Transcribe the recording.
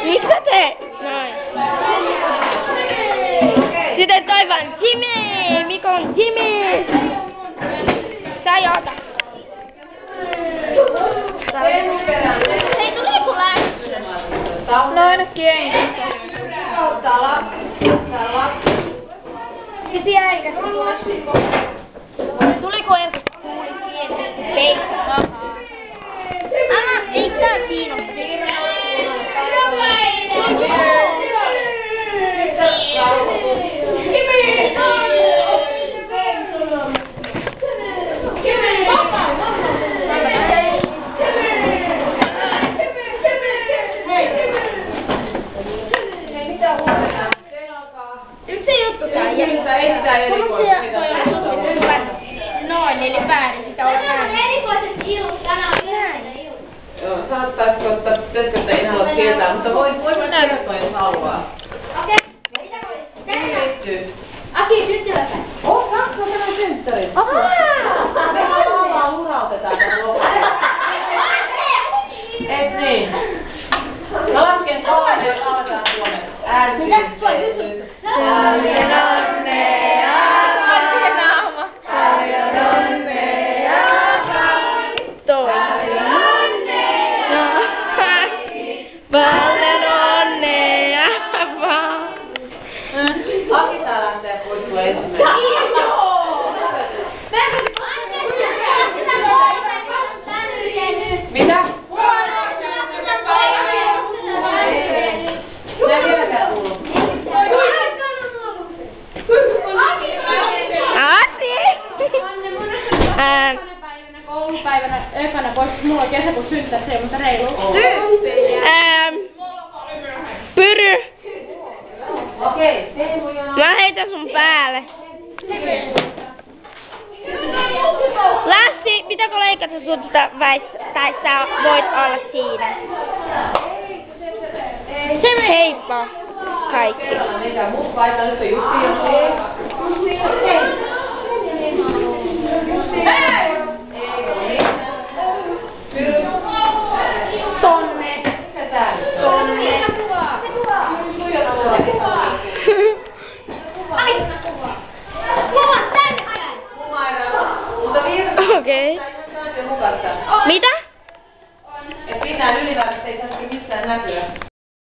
Mistä te? Noin. Sitten toivon Jimmy! Mikon Jimmy! Sä joota. Hei, tuleeko lähtö? No ainakin ei. Sitten jäikä tuliko Erkka kuuli pieni peikko tahaa? Anna, ei tää siinä ole. Yksi juttu tää noin, eli väärin sitä olla väärin. Erikoiset ilmat tänään näin. Joo, saattaisiko ottaa tästä ei halua tietää, mutta voi kertoa, jos haluaa. Okei, mitä voi? Aki, syntymäpä. Saanko tämän synttärin? Me haluaa urautetaan tämän lopuksi. Et niin? Mä lasken kolme ja aletaan Suomen. Äänsyyteen. Paljon onnea vaan. Paljon onnea vaan. Paljon onnea vaan. Aki tää lähtee puistua ensimmäisenä. Joo! Mitä? Minä vieläkään kuuluu. Koulupäivänä ekana pois, mulla on kesäkuun synttäri, se ei mutta reilu. Pyry. Okei, Teemu ja... Mä heitän sun päälle. Lassi, pitääkö leikata sut tai sä voit olla siinä? Heippa kaikki. Mitä muut paikalla nyt on Jussi ja se.